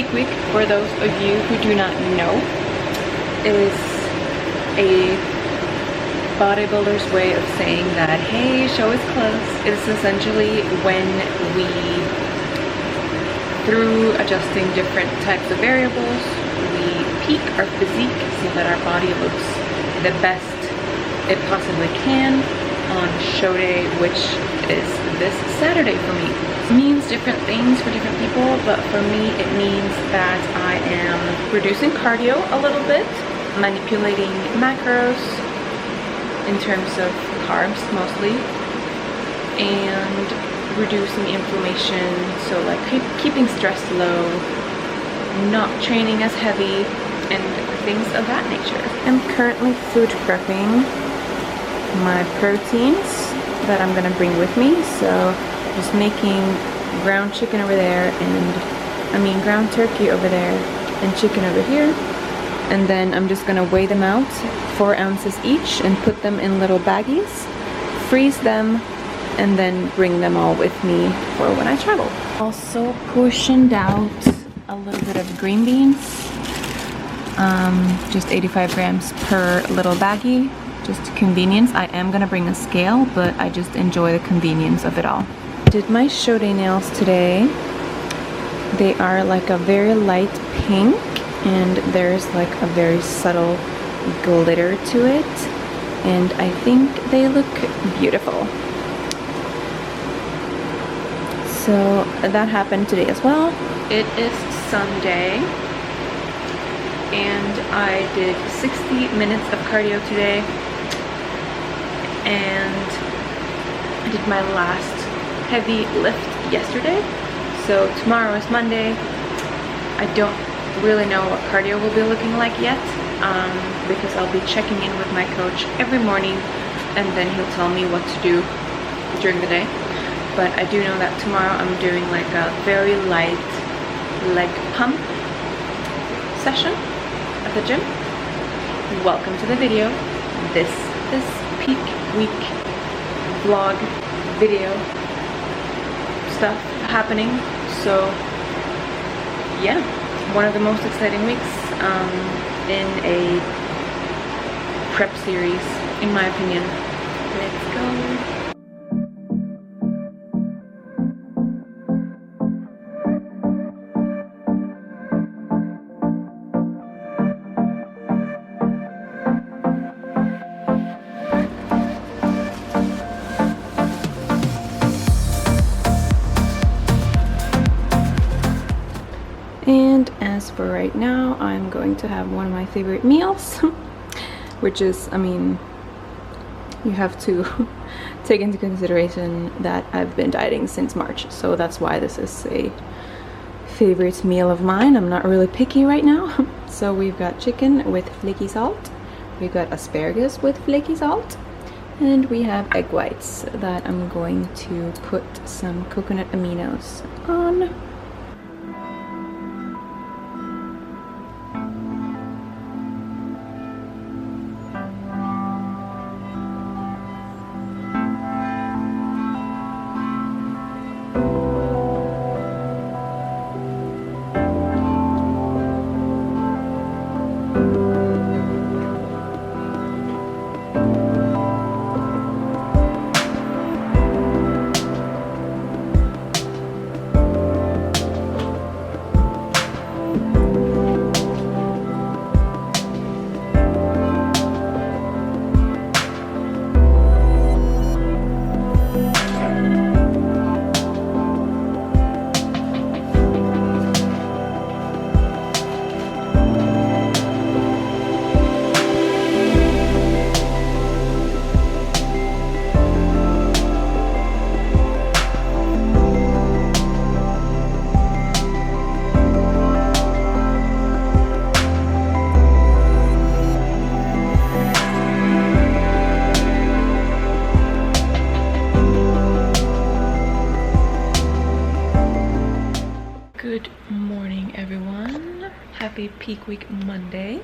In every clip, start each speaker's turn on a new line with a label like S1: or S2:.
S1: peak week, for those of you who do not know, is a bodybuilder's way of saying that, hey, show is close. It's essentially when we, through adjusting different types of variables, we peak our physique so that our body looks the best it possibly can on show day, which is this Saturday for me. It means different things for different people, but for me it means that I am reducing cardio a little bit, manipulating macros in terms of carbs mostly, and reducing inflammation, so like keeping stress low, not training as heavy, and things of that nature. I'm currently food prepping my proteins that I'm gonna bring with me, so just making ground chicken over there, and ground turkey over there, and chicken over here. And then I'm just gonna weigh them out, 4 ounces each, and put them in little baggies, freeze them, and then bring them all with me for when I travel. Also portioned out a little bit of green beans, just 85 grams per little baggie, just convenience. I am gonna bring a scale, but I just enjoy the convenience of it all. Did my show day nails today. They are like a very light pink, and there's like a very subtle glitter to it, and I think they look beautiful. So that happened today as well. It is Sunday, and I did 60 minutes of cardio today, and I did my last heavy lift yesterday. So tomorrow is Monday. I don't really know what cardio will be looking like yet, because I'll be checking in with my coach every morning, and then he'll tell me what to do during the day. But I do know that tomorrow I'm doing like a very light leg pump session at the gym. Welcome to the video. This is peak week vlog video stuff happening. So yeah, one of the most exciting weeks in a prep series, in my opinion. Let's go. And as for right now, I'm going to have one of my favorite meals, which is, you have to take into consideration that I've been dieting since March, so that's why this is a favorite meal of mine. I'm not really picky right now. So we've got chicken with flaky salt, we've got asparagus with flaky salt, and we have egg whites that I'm going to put some coconut aminos on. Good morning, everyone. Happy peak week Monday,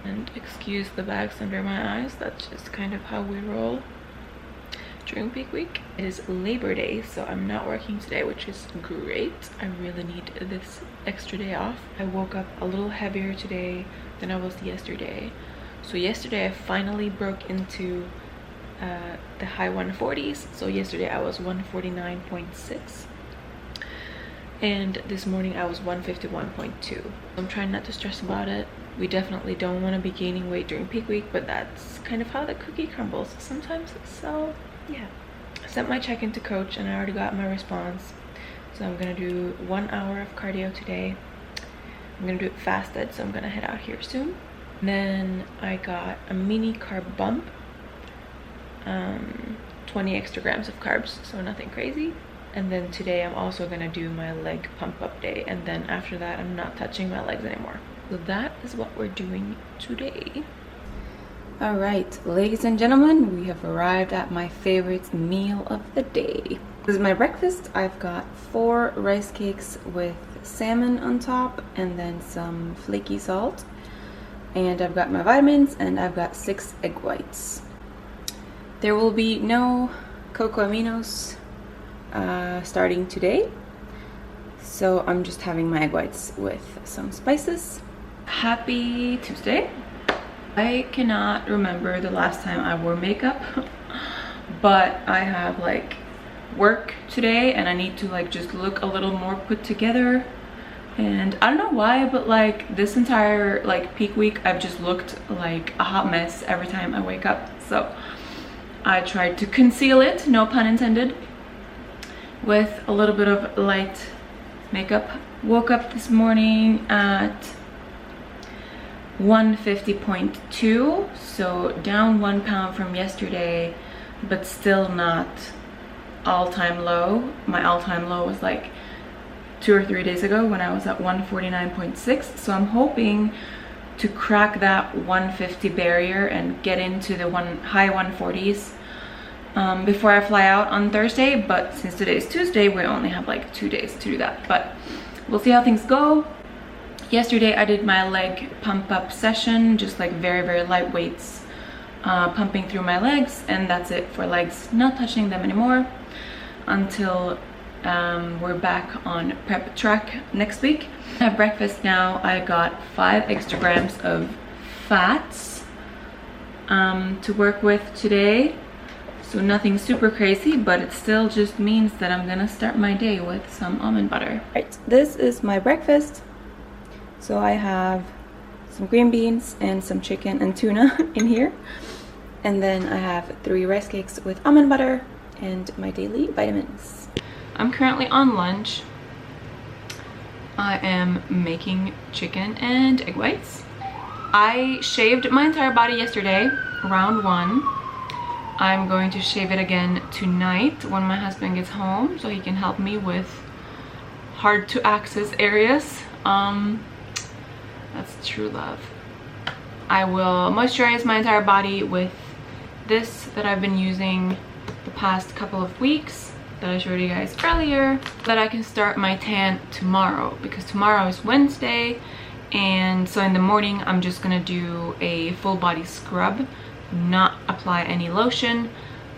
S1: and excuse the bags under my eyes, that's just kind of how we roll. during peak week. It is Labor Day, so I'm not working today, which is great. I really need this extra day off. I woke up a little heavier today than I was yesterday. So yesterday I finally broke into the high 140s. So yesterday I was 149.6. And this morning I was 151.2. I'm trying not to stress about it. We definitely don't want to be gaining weight during peak week, but that's kind of how the cookie crumbles sometimes. So yeah, I sent my check-in to coach and I already got my response. So I'm gonna do 1 hour of cardio today. I'm gonna do it fasted, so I'm gonna head out here soon. Then I got a mini carb bump, 20 extra grams of carbs, so nothing crazy. And then today I'm also gonna do my leg pump up day, and then after that I'm not touching my legs anymore. So that is what we're doing today. All right, ladies and gentlemen, we have arrived at my favorite meal of the day. This is my breakfast. I've got 4 rice cakes with salmon on top and then some flaky salt. And I've got my vitamins and I've got 6 egg whites. There will be no cocoa aminos starting today, so I'm just having my egg whites with some spices. Happy Tuesday. I cannot remember the last time I wore makeup, but I have like work today and I need to like just look a little more put together. And I don't know why, but like this entire like peak week I've just looked like a hot mess every time I wake up. So I tried to conceal it, no pun intended, with a little bit of light makeup. Woke up this morning at 150.2, so down 1 pound from yesterday, but still not all-time low. My all-time low was like 2 or 3 days ago when I was at 149.6, so I'm hoping to crack that 150 barrier and get into the high 140s before I fly out on Thursday. But since today is Tuesday, we only have like 2 days to do that, but we'll see how things go. Yesterday I did my leg pump up session, just like very light weights, pumping through my legs, and that's it for legs. Not touching them anymore until we're back on prep track next week. I have breakfast now. I got 5 extra grams of fats to work with today, so nothing super crazy, but it still just means that I'm gonna start my day with some almond butter. Right, this is my breakfast. So I have some green beans and some chicken and tuna in here, and then I have 3 rice cakes with almond butter and my daily vitamins. I'm currently on lunch. I am making chicken and egg whites. I shaved my entire body yesterday, round 1. I'm going to shave it again tonight when my husband gets home, so he can help me with hard to access areas. That's true love. I will moisturize my entire body with this that I've been using the past couple of weeks that I showed you guys earlier, that I can start my tan tomorrow, because tomorrow is Wednesday, and so in the morning I'm just gonna do a full body scrub, not apply any lotion,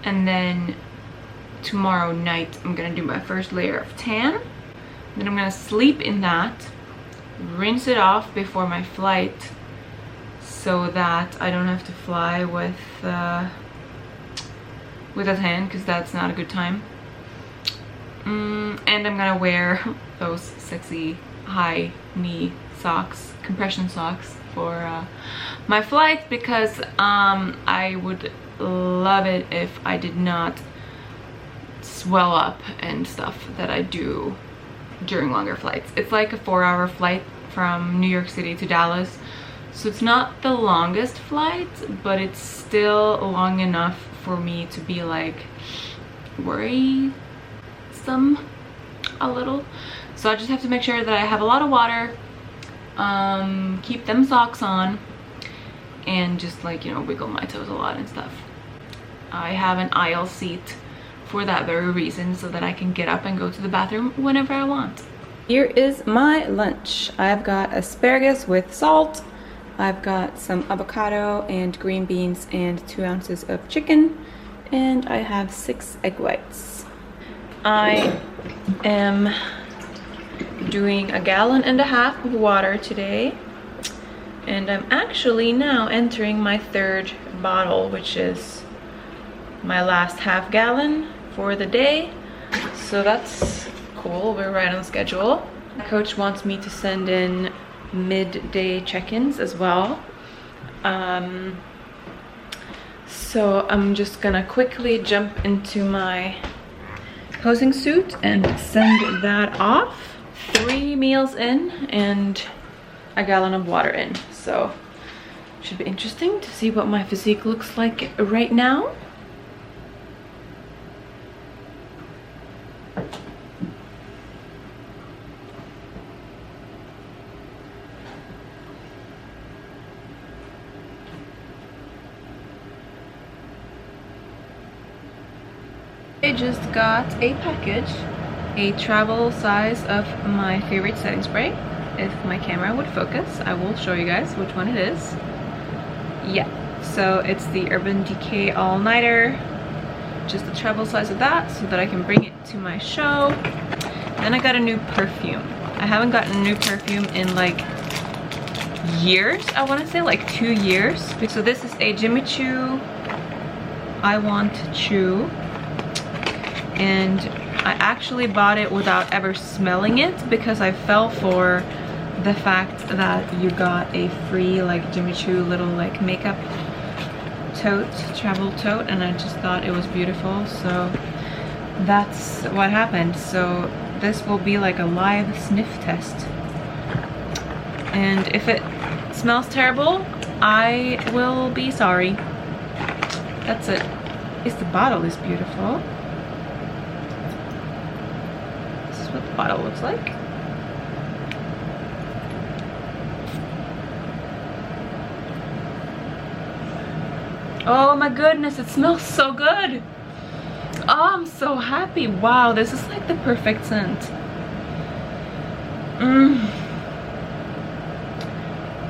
S1: and then tomorrow night I'm gonna do my first layer of tan. Then I'm gonna sleep in that, rinse it off before my flight so that I don't have to fly with a tan, because that's not a good time. And I'm gonna wear those sexy high knee socks, compression socks, for my flight, because I would love it if I did not swell up and stuff that I do during longer flights. It's like a 4-hour flight from New York City to Dallas, so it's not the longest flight, but it's still long enough for me to be like worrisome a little. So I just have to make sure that I have a lot of water, keep them socks on, and just like, you know, wiggle my toes a lot and stuff. I have an aisle seat for that very reason, so that I can get up and go to the bathroom whenever I want. Here is my lunch. I've got asparagus with salt. I've got some avocado and green beans and 2 ounces of chicken. And I have 6 egg whites. I am doing 1.5 gallons of water today. And I'm actually now entering my 3rd bottle, which is my last 1/2 gallon for the day. So that's cool, we're right on schedule. My coach wants me to send in midday check-ins as well. So I'm just gonna quickly jump into my posing suit and send that off. 3 meals in and 1 gallon of water in. So should be interesting to see what my physique looks like right now. I just got a package, a travel size of my favorite setting spray. If my camera would focus, I will show you guys which one it is. Yeah, so it's the Urban Decay All-Nighter. Just the travel size of that so that I can bring it to my show. Then I got a new perfume. I haven't gotten a new perfume in like years, I want to say like 2 years. So this is a Jimmy Choo I Want to Chew. And I actually bought it without ever smelling it because I fell for the fact that you got a free like Jimmy Choo little like makeup tote, travel tote, and I just thought it was beautiful, so that's what happened. So this will be like a live sniff test, and if it smells terrible, I will be sorry. That's it. At least the bottle is beautiful. This is what the bottle looks like. Oh my goodness, it smells so good. Oh, I'm so happy. Wow, this is like the perfect scent.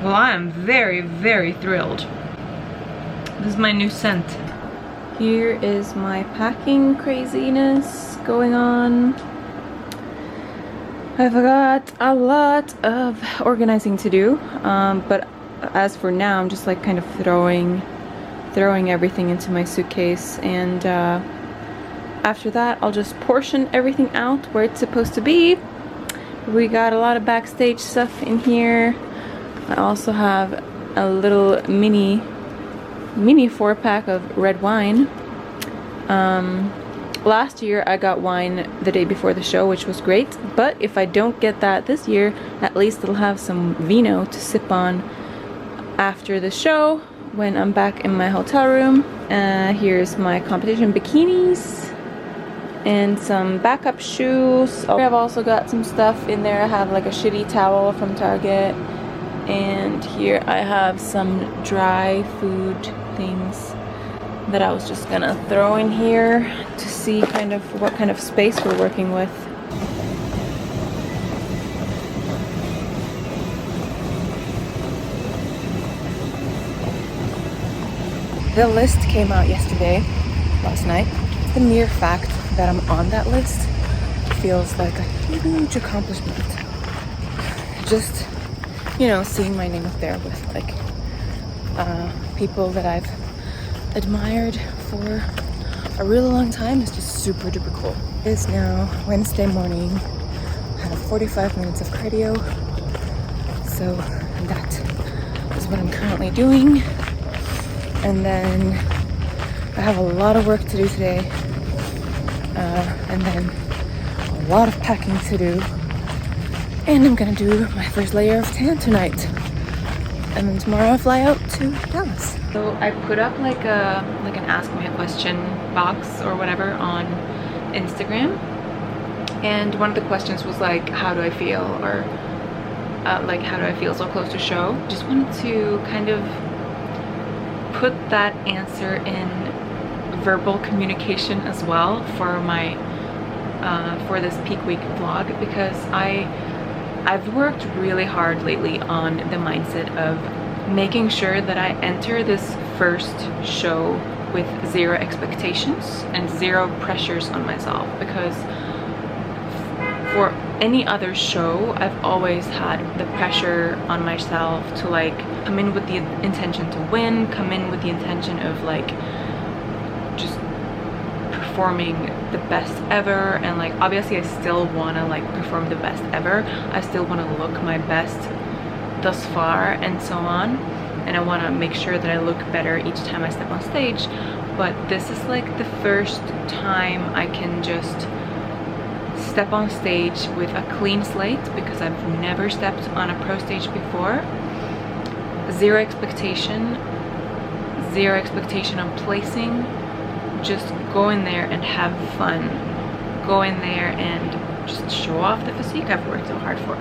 S1: Well, I am very, very thrilled. This is my new scent. Here is my packing craziness going on. I've got a lot of organizing to do, but as for now, I'm just like kind of throwing everything into my suitcase, and after that I'll just portion everything out where it's supposed to be. We got a lot of backstage stuff in here. I also have a little mini 4-pack of red wine. Last year I got wine the day before the show, which was great, but if I don't get that this year, at least I'll have some vino to sip on after the show when I'm back in my hotel room. Here's my competition bikinis and some backup shoes. I've also got some stuff in there. I have like a shitty towel from Target, and here I have some dry food things that I was just gonna throw in here to see kind of what kind of space we're working with. The list came out last night. The mere fact that I'm on that list feels like a huge accomplishment. Just, you know, seeing my name up there with like people that I've admired for a really long time is just super duper cool. It's now Wednesday morning. I have 45 minutes of cardio, so that is what I'm currently doing. And then I have a lot of work to do today, and then a lot of packing to do, and I'm gonna do my first layer of tan tonight, and then tomorrow I fly out to Dallas. So I put up like an ask me a question box or whatever on Instagram, and one of the questions was like, how do I feel, or like how do I feel so close to show. Just wanted to kind of put that answer in verbal communication as well for my for this peak week vlog, because I've worked really hard lately on the mindset of making sure that I enter this first show with zero expectations and zero pressures on myself, because for any other show I've always had the pressure on myself to like come in with the intention to win, come in with the intention of like just performing the best ever, and like obviously I still want to like perform the best ever, I still want to look my best thus far and so on, and I want to make sure that I look better each time I step on stage. But this is like the first time I can just step on stage with a clean slate, because I've never stepped on a pro stage before. Zero expectation on placing, just go in there and have fun, go in there and just show off the physique I've worked so hard for.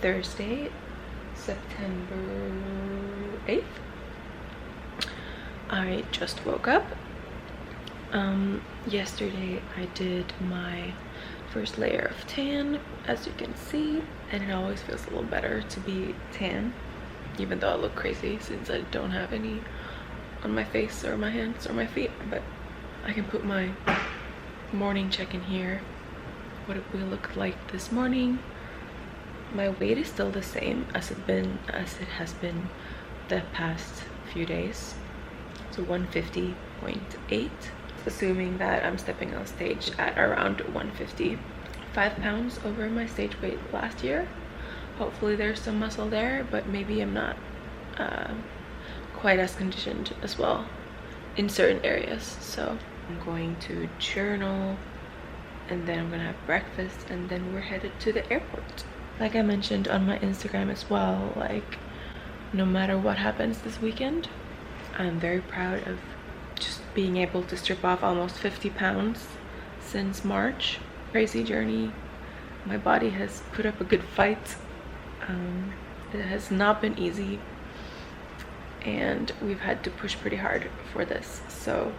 S1: Thursday, September 8th. I just woke up. Yesterday I did my first layer of tan, as you can see, and it always feels a little better to be tan, even though I look crazy since I don't have any on my face or my hands or my feet. But I can put my morning check-in here, what it will look like this morning. My weight is still the same as it has been the past few days, so 150.8, assuming that I'm stepping on stage at around 150. 5 pounds over my stage weight last year. Hopefully there's some muscle there, but maybe I'm not quite as conditioned as well in certain areas. So I'm going to journal, and then I'm gonna have breakfast, and then we're headed to the airport. Like I mentioned on my Instagram as well, like no matter what happens this weekend, I'm very proud of just being able to strip off almost 50 pounds since March. Crazy journey. My body has put up a good fight. It has not been easy, and we've had to push pretty hard for this, so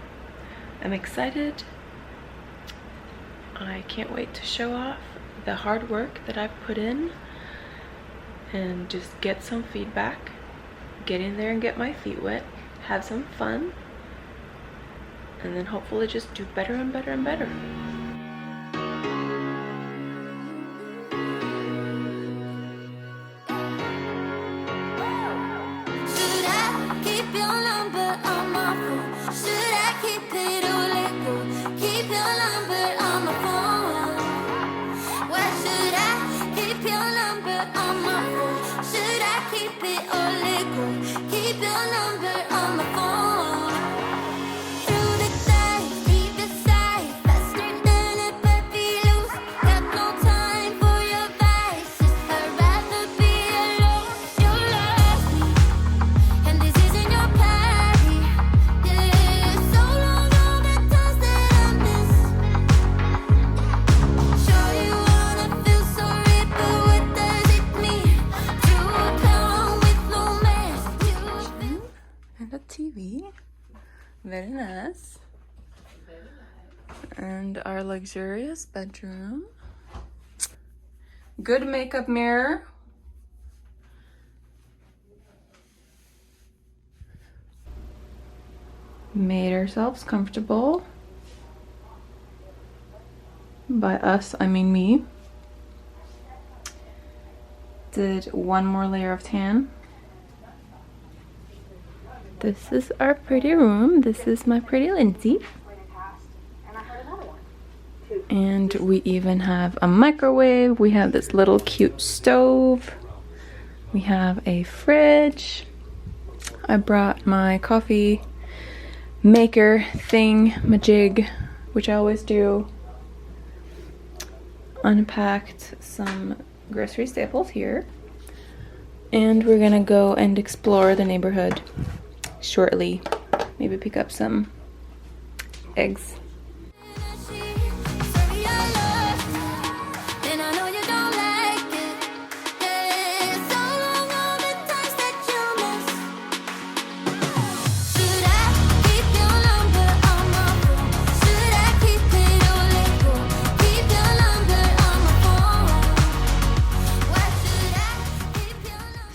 S1: I'm excited. I can't wait to show off the hard work that I've put in and just get some feedback, get in there and get my feet wet, have some fun, and then hopefully just do better and better and better. TV, very nice. And our luxurious bedroom. Good makeup mirror. Made ourselves comfortable. By us, I mean me. Did one more layer of tan. This is our pretty room. This is my pretty Lindsay. And we even have a microwave. We have this little cute stove. We have a fridge. I brought my coffee maker thing, majig, which I always do. Unpacked some grocery staples here. And we're gonna go and explore the neighborhood shortly. Maybe pick up some eggs.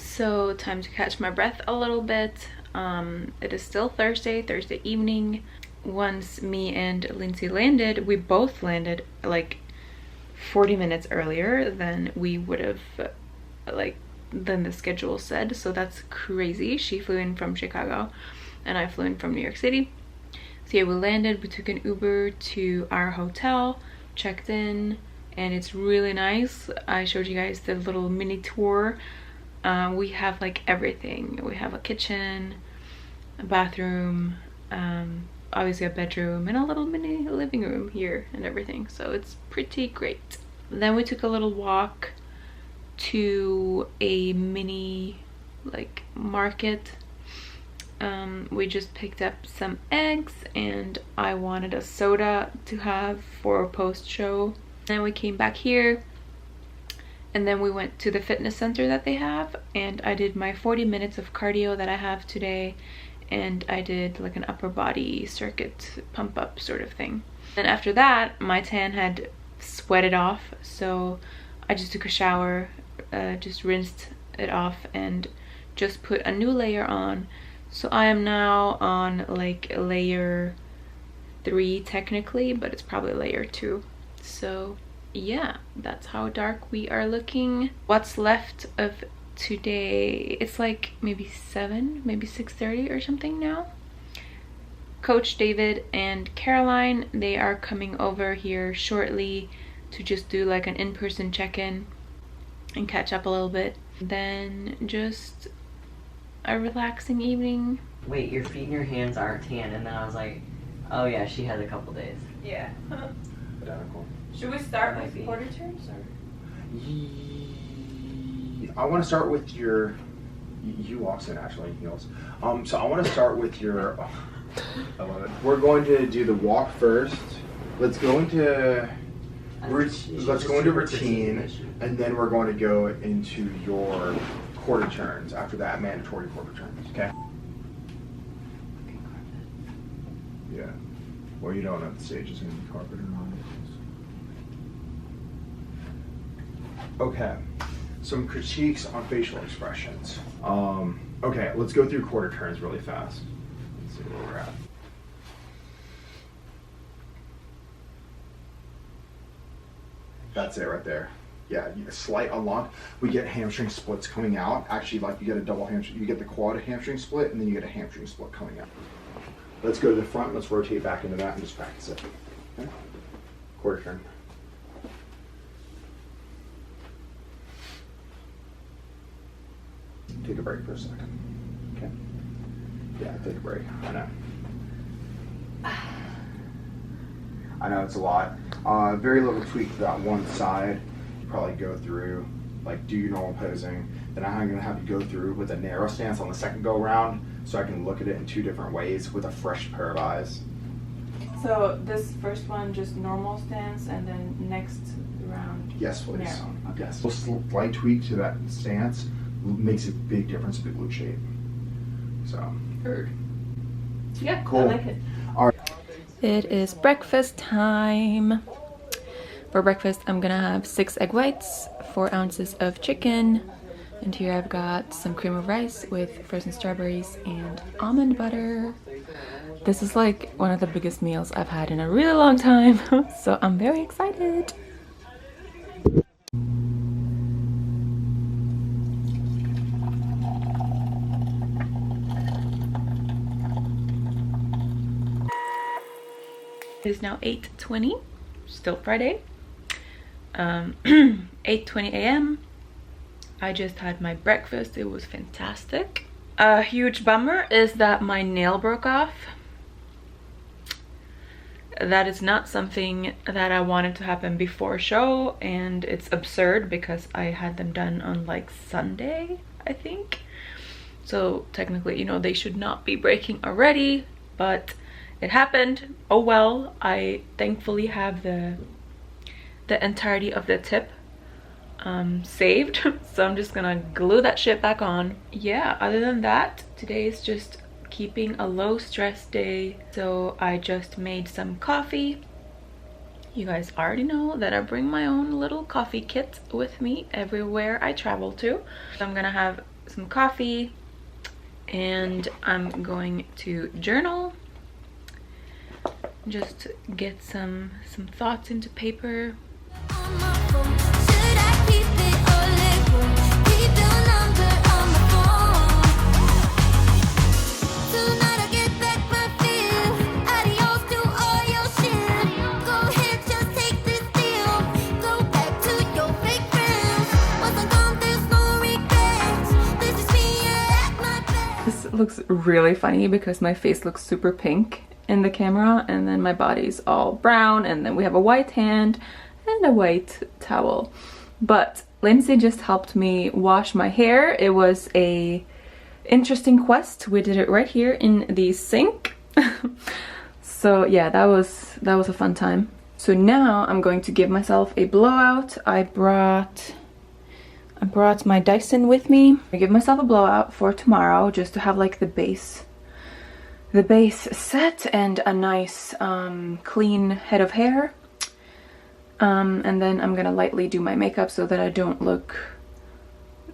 S1: So time to catch my breath a little bit. It is still Thursday evening. Once me and Lindsay landed, we both landed like 40 minutes earlier than we would have, than the schedule said. So that's crazy. She flew in from Chicago and I flew in from New York City. So yeah, we landed, we took an Uber to our hotel, checked in, and it's really nice. I showed you guys the little mini tour. We have like everything. We have a kitchen, a bathroom, obviously a bedroom, and a little mini living room here and everything. So it's pretty great. Then we took a little walk to a mini like market. We just picked up some eggs and I wanted a soda to have for post-show. Then we came back here. And then we went to the fitness center that they have, and I did my 40 minutes of cardio that I have today, and I did like an upper body circuit pump up sort of thing. And after that, my tan had sweated off, so I just took a shower, just rinsed it off, and just put a new layer on. So I am now on like layer 3 technically, but it's probably layer 2. So yeah, that's how dark we are looking. What's left of today, it's like maybe 7, maybe 6:30 or something now. Coach David and Caroline, they are coming over here shortly to just do like an in-person check-in and catch up a little bit. Then just a relaxing evening.
S2: Wait, your feet and your hands aren't tan, and then I was like, oh yeah, she had a couple days.
S1: Yeah.
S3: Identical.
S1: Should we start with quarter turns or?
S3: I want to start with your. You walks in actually heels. So I want to start with your. I love it. We're going to do the walk first. Let's go into. Let's go into routine, and then we're going to go into your quarter turns. After that, mandatory quarter turns. Okay. Yeah. Well, you don't know if the stage is going to be carpet or not. Okay, some critiques on facial expressions. Okay, let's go through quarter turns really fast. Let's see where we're at. That's it right there. Yeah, a slight unlock. We get hamstring splits coming out. Actually, like you get a double hamstring, you get the quad hamstring split, and then you get a hamstring split coming out. Let's go to the front. Let's rotate back into that and just practice it. Okay? Quarter turn. Take a break for a second. Okay? Yeah, take a break. I know. I know it's a lot. Very little tweak to that one side. You probably go through, like do your normal posing. Then I'm gonna have you go through with a narrow stance on the second go around so I can look at it in 2 different ways with a fresh pair of eyes.
S1: So this first one, just normal stance, and then next round,
S3: yes, please.
S1: Narrow. Okay.
S3: Yes. A slight tweak to that stance makes a big difference in glute shape. So.
S1: Heard. Yeah,
S3: Cool.
S1: I like it.
S3: All right.
S1: It is breakfast time. For breakfast, I'm gonna have 6 egg whites, 4 ounces of chicken, and here I've got some cream of rice with frozen strawberries and almond butter. This is like one of the biggest meals I've had in a really long time, so I'm very excited. It is now 8:20, still Friday. 8:20 a.m. I just had my breakfast. It was fantastic. A huge bummer is that my nail broke off. That is not something that I wanted to happen before show, and it's absurd because I had them done on like Sunday, I think. So technically, you know, they should not be breaking already, but it happened. Oh well. I thankfully have the entirety of the tip saved, so I'm just gonna glue that shit back on. Yeah, other than that, today is just keeping a low stress day. So I just made some coffee. You guys already know that I bring my own little coffee kit with me everywhere I travel to. So I'm gonna have some coffee and I'm going to journal, just get some thoughts into paper. This looks really funny because my face looks super pink in the camera, and then my body's all brown, and then we have a white hand and a white towel. But Lindsay just helped me wash my hair. It was a interesting quest. We did it right here in the sink. So yeah, that was a fun time. So now I'm going to give myself a blowout. I brought my Dyson with me. I give myself a blowout for tomorrow just to have like the base set and a nice clean head of hair. And then I'm gonna lightly do my makeup so that I don't look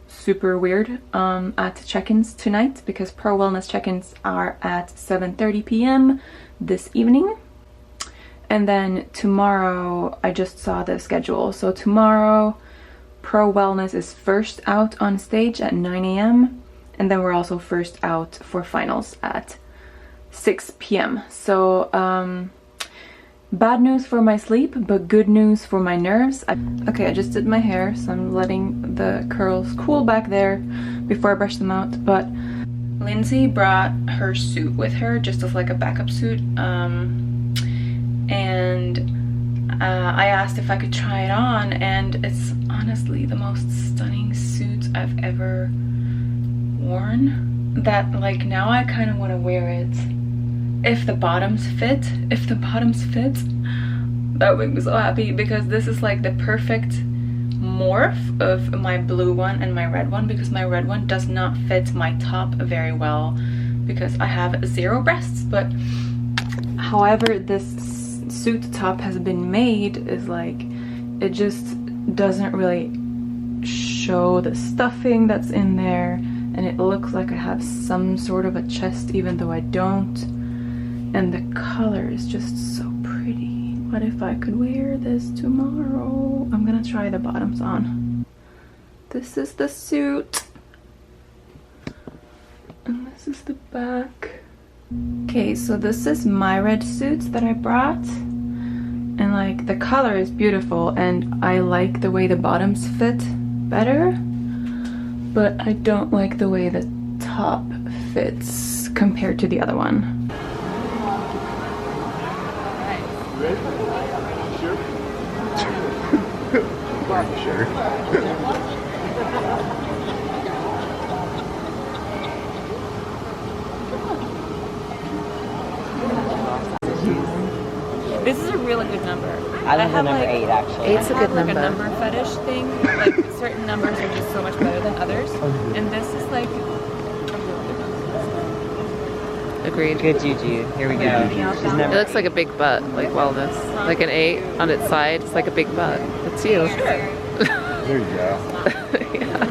S1: super weird at check-ins tonight, because Pro Wellness check-ins are at 7:30 p.m. this evening. And then tomorrow, I just saw the schedule. So tomorrow, Pro Wellness is first out on stage at 9 a.m. And then we're also first out for finals at 6 p.m. So bad news for my sleep, but good news for my nerves. Okay, I just did my hair, so I'm letting the curls cool back there before I brush them out. But Lindsay brought her suit with her, just as like a backup suit. I asked if I could try it on, and it's honestly the most stunning suit I've ever worn. That like now I kind of want to wear it. If the bottoms fit, that would make me so happy, because this is like the perfect morph of my blue one and my red one, because my red one does not fit my top very well because I have 0 breasts. But however this suit top has been made is like, it just doesn't really show the stuffing that's in there, and it looks like I have some sort of a chest even though I don't. And the color is just so pretty. What if I could wear this tomorrow? I'm gonna try the bottoms on. This is the suit. And this is the back. Okay, so this is my red suit that I brought. And like the color is beautiful, and I like the way the bottoms fit better. But I don't like the way the top fits compared to the other one.
S3: Sure.
S1: This is a really good number.
S2: I love the number 8 actually.
S1: 8's a good number. Like a number fetish thing. Like certain numbers are just so much better than others, and this is like a really good number. Agreed.
S2: Good juju. Here we go. She's
S1: It
S2: never.
S1: looks like a big butt, like wellness. Like an 8 on its side. It's like a big butt. It's you.
S3: There you go.
S1: Yeah.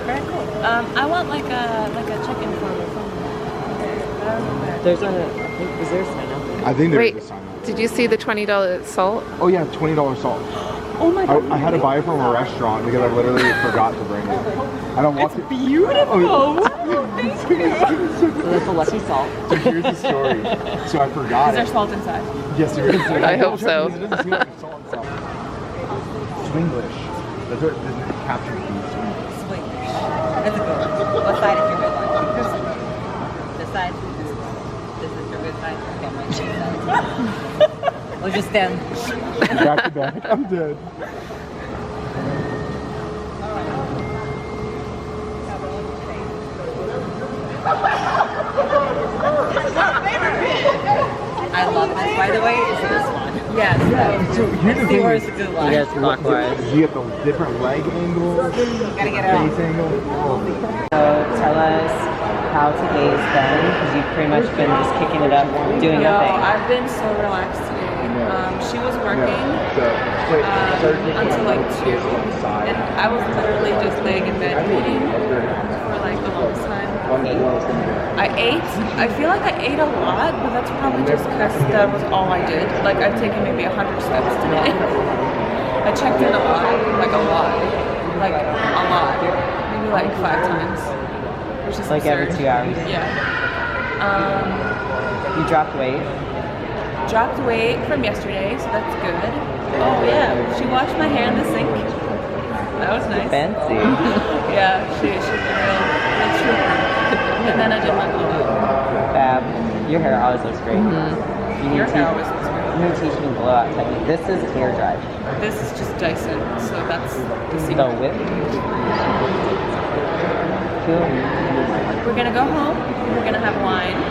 S4: Very cool. I want like a check-in form or something.
S2: There's a. I think is there a sign up?
S3: I think
S1: Wait,
S3: there's a sign up.
S1: did you see the $20 salt?
S3: Oh yeah, $20 salt.
S4: Oh my god.
S3: I had to buy it from a restaurant because I literally forgot to bring it. And I walked it.
S4: Beautiful.
S3: Oh,
S2: So that's a lucky salt.
S3: so here's the story. So I forgot
S4: Is there
S3: it.
S4: salt inside?
S3: Yes, there is.
S1: I hope so.
S3: It doesn't seem like there's salt inside. Swinglish. That's what the capture key is.
S4: Sweet. That's a good one. What side is your good one? This side? This is your good side? Okay, my good side. We'll just stand.
S3: Back to back. I'm dead.
S4: I love this, by the way, is this one. Yes.
S3: So here's the
S4: See
S3: thing.
S4: where's the good one.
S2: You guys clockwise.
S3: You get the different leg angles,
S4: Gotta get it out.
S3: face angle.
S2: So tell us how today's been, because you've pretty much been just kicking it up, doing
S1: No,
S2: nothing.
S1: I've been so relaxed today. She was working until like 2, and I was literally just laying in bed eating for like the longest time. I ate. I feel like I ate a lot, but that's probably just because that was all I did. Like I've taken maybe 100 steps today. I checked in a lot, like a lot, maybe like 5 times, which is
S2: Like every
S1: absurd.
S2: 2 hours.
S1: Yeah.
S2: You dropped weight.
S1: Dropped weight from yesterday, so that's good. Oh yeah, she washed my hair in the sink. That was nice.
S2: Fancy.
S1: Yeah, she's a real trooper. And then I did my glow up.
S2: Fab. Your hair always looks great. You need
S1: Your
S2: to
S1: hair always looks great.
S2: You need to teach me blow out technique. This is hair dry.
S1: This is just Dyson, so that's the
S2: The
S1: secret.
S2: whip. Cool.
S1: We're gonna go home. We're gonna have wine,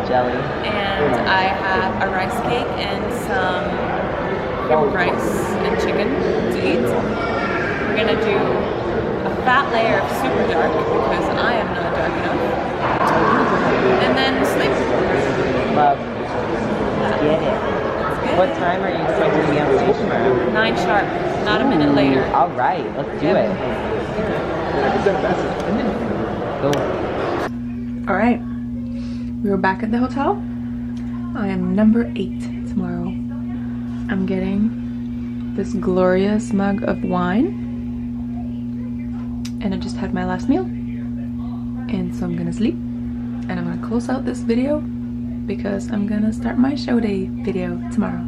S2: Jelly.
S1: and I have a rice cake and some rice and chicken to eat. We're gonna do a fat layer of super dark because I am not dark enough, and then sleep.
S2: Love. Let's get it.
S1: That's good.
S2: What time are you expected to be on stage tomorrow?
S1: 9 sharp, not a minute later.
S2: All right, let's do
S1: Yep.
S2: it. Go.
S1: All right, we were back at the hotel. I am number 8 tomorrow. I'm getting this glorious mug of wine, and I just had my last meal, and so I'm gonna sleep, and I'm gonna close out this video because I'm gonna start my show day video tomorrow.